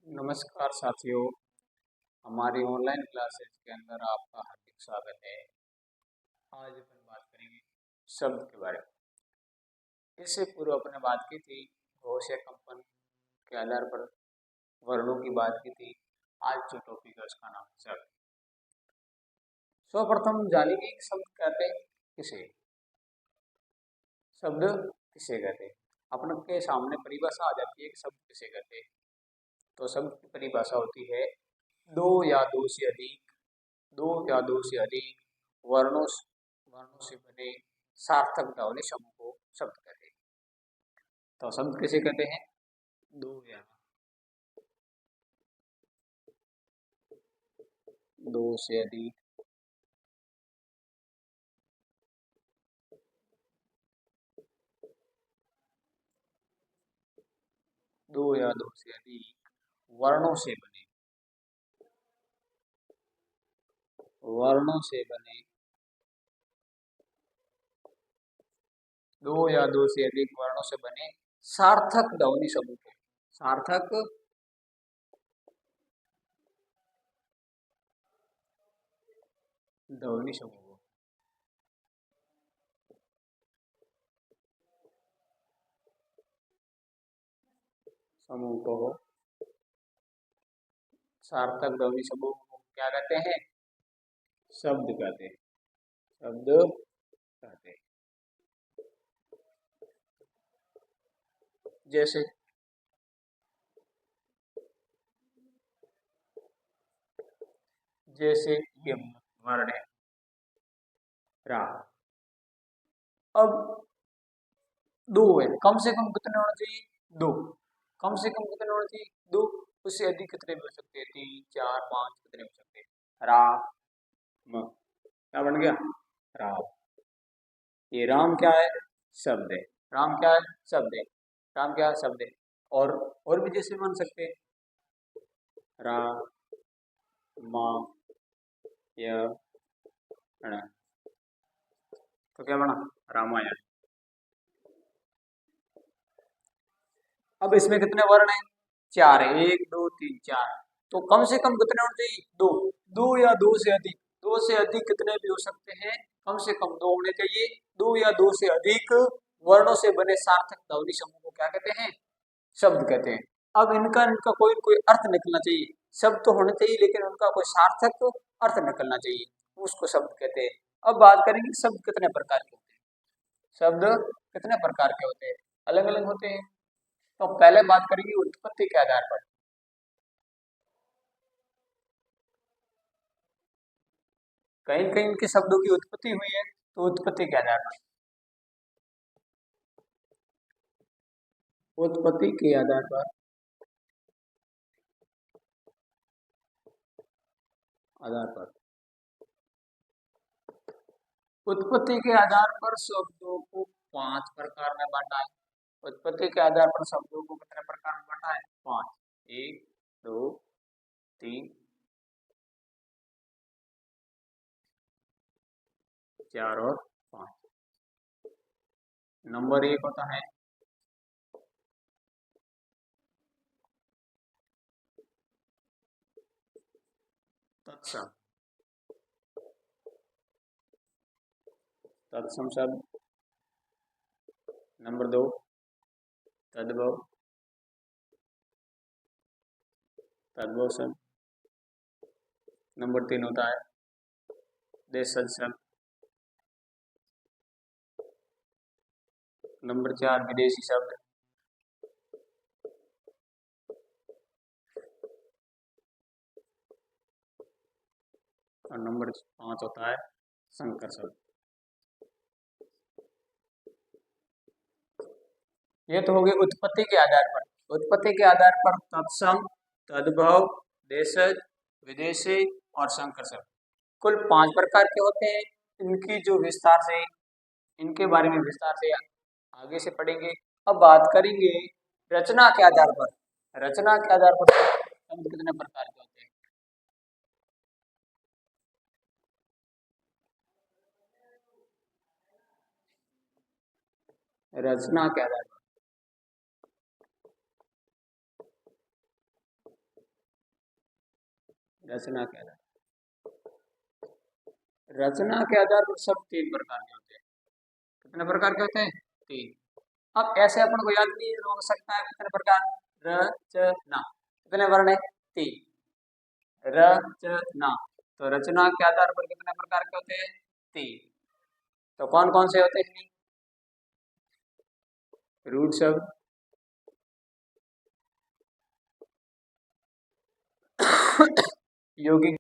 नमस्कार साथियों, हमारी ऑनलाइन क्लासेस के अंदर आपका हार्दिक स्वागत है। आज अपन बात करेंगे शब्द के बारे में। इससे पूर्व अपने बात की थी घोष या कंपन के आधार पर वर्णों की बात की थी। आज जो टॉपिक है उसका नाम है शब्द। सर्वप्रथम जानेंगे कि शब्द कहते हैं किसे। शब्द किसे कहते हैं, अपन के सामने परिभाषा आ जाती है कि शब्द किसे कहते हैं। तो शब्द की परिभाषा होती है दो या दो से अधिक वर्णों से बने सार्थक ध्वनि समूह को शब्द कहते हैं। तो शब्द किसे कहते हैं? दो से अधिक दो से अधिक वर्णों से बने दो से अधिक वर्णों से बने सार्थक ध्वनि समूह को सार्थक ध्वनि समूह को सार्थक ध्वनि समूह को क्या कहते हैं? शब्द कहते हैं। शब्द कहते हैं। जैसे ये वर्ण है रा। अब दो है, कम से कम कितने होना चाहिए? दो। कम से कम कितने होना चाहिए? दो। उससे अधिक कितने भी हो सकते हैं? तीन, चार, पांच, कितने हो सकते हैं? राम। क्या बन गया? राम। ये राम क्या है? शब्द है। राम क्या है? शब्द है। राम क्या है? शब्द है। और भी जैसे बन सकते हैं रा मा य ण। तो क्या बना? रामायण। अब इसमें कितने वर्ण हैं? चार है। एक, दो, तीन, चार। तो कम से कम कितने होने चाहिए? दो। दो या दो से अधिक। दो से अधिक कितने भी हो सकते हैं? कम से कम दो होने चाहिए। दो या दो से अधिक वर्णों से बने सार्थक ध्वनि समूह को क्या कहते हैं? शब्द कहते हैं। अब इनका इनका कोई कोई अर्थ निकलना चाहिए। शब्द तो होने चाहिए लेकिन उनका कोई सार्थक अर्थ निकलना चाहिए, उसको शब्द कहते हैं। अब बात करेंगे शब्द कितने प्रकार के होते हैं। शब्द कितने प्रकार के होते हैं? अलग अलग होते हैं। तो पहले बात करेंगे उत्पत्ति के आधार पर। कहीं कहीं इनके शब्दों की उत्पत्ति हुई है, तो उत्पत्ति के आधार पर उत्पत्ति के आधार पर आधार पर उत्पत्ति के आधार पर शब्दों को पांच प्रकार में बांटा है। उत्पत्ति के आधार पर शब्दों को कितने प्रकार में बांटा है? पांच। एक, दो, तीन, चार और पांच। नंबर एक होता है तत्सम। तत्सम शब्द। नंबर दो तद्भव। तद्भव शब्द। नंबर तीन होता है देशज शब्द। नंबर चार विदेशी शब्द। और नंबर पांच होता है संकर शब्द। ये तो हो गए उत्पत्ति के आधार पर। उत्पत्ति के आधार पर तत्सम, तद्भव, देशज, विदेशी और संकर शब्द कुल पांच प्रकार के होते हैं। इनकी जो विस्तार से इनके बारे में विस्तार से आगे से पढ़ेंगे। अब बात करेंगे रचना के आधार पर। रचना के आधार पर शब्द कितने प्रकार के होते हैं? रचना के आधार रचना के आधार, रचना के आधार पर सब 3 प्रकार के होते हैं। कितने प्रकार के होते हैं? 3। अब ऐसे अपन को याद नहीं हो सकता है कितने प्रकार, रचना कितने वर्ण है? 3। रचना, तो रचना के आधार पर कितने प्रकार के होते हैं? 3। तो कौन कौन से होते हैं? रूट शब्द, यौगिक